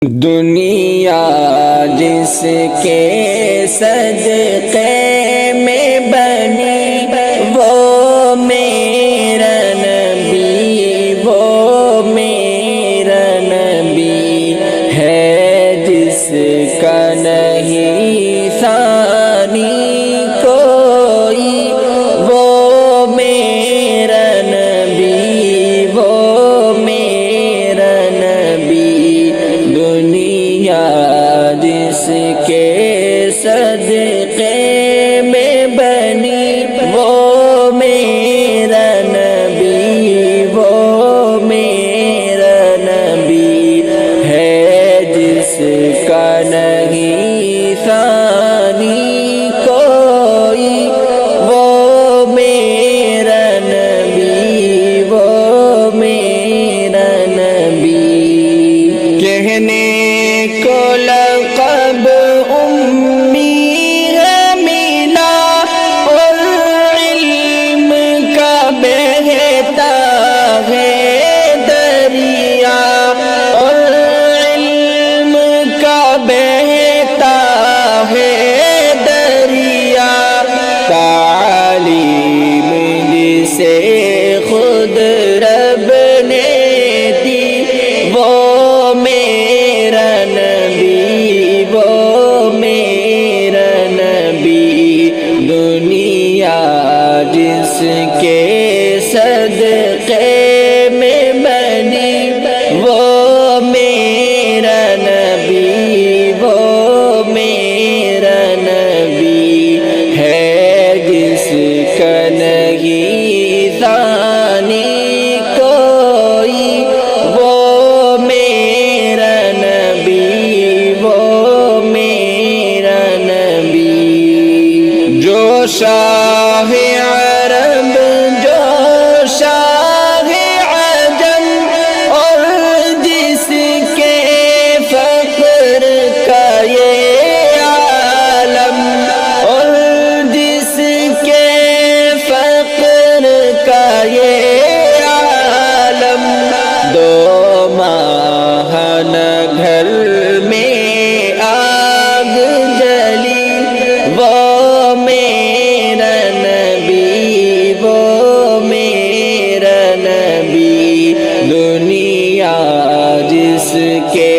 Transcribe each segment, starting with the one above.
دنیا جس کے صدقے میں بنی وہ میرا نبی، وہ میرا نبی ہے، جس کا نہیں ثانی کوئی، وہ میرا نبی، وہ میرا نبی۔ دنیا جس کے صدقے میں بنی وہ میرا نبی، وہ میرا نبی ہے، جس کا نہیں ثانی کوئی، وہ میرا نبی، وہ میرا نبی۔ کہنے کو لقب امی ہے ملا، اور علم کا بہتا ہے دریا، اور علم کا بہتا ہے دریا، تعلیم جسے خود رب نے دی وہ میرا نبی، وہ میرا نبی۔ دنیا جس کے صدقے میں بنی وہ میرا نبی، وہ میرا نبی ہے، جس کا نہیں ثانی کوئی، وہ میرا نبی، وہ میرا نبی۔ جو شاہ عرب، جو شاہ عجم، اور جس کے فخر کا یہ عالم، اور جس کے فخر کا یہ عالم، دو ماہ نہ گھر میں آگ جلی وہ میرا نبی، وہ میرا نبی۔ دنیا جس کے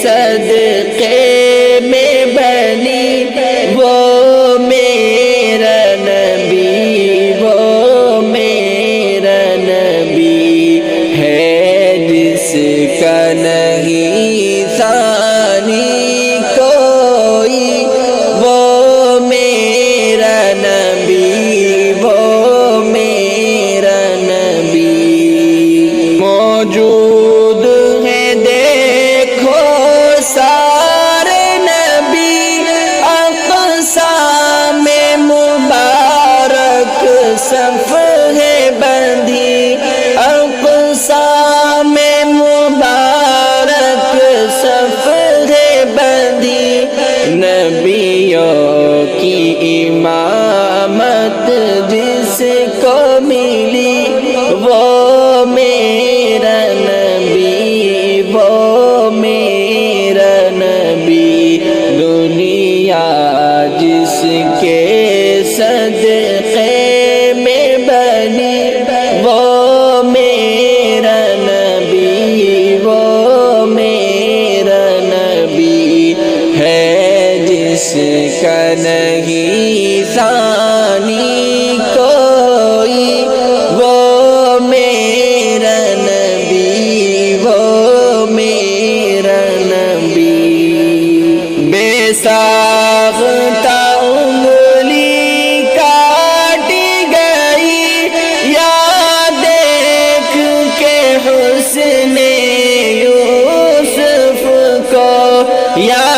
صدقے میں بنی وہ میرا نبی، وہ میرا نبی ہے، جس کا نہیں ثانی کوئی، وہ میرا نبی، وہ میرا نبی۔ موجود ہے دیکھو سارے نبی، اقصا میں مبارک صف ہے بندھی، اقصا میں مبارک صف ہے بندھی، نبیوں کی امامت جس کو ملی وہ میرا نبی، وہ میرا نبی۔ دنیا جس کے صدقے میں بنی وہ میرا نبی، وہ میرا نبی ہے، جس کا نہیں ثانی کوئی، وہ میرا نبی، وہ میرا نبی۔ بے ساختہ انگلی کاٹی گئی، یا دیکھ کے حسن یوسف کو، یا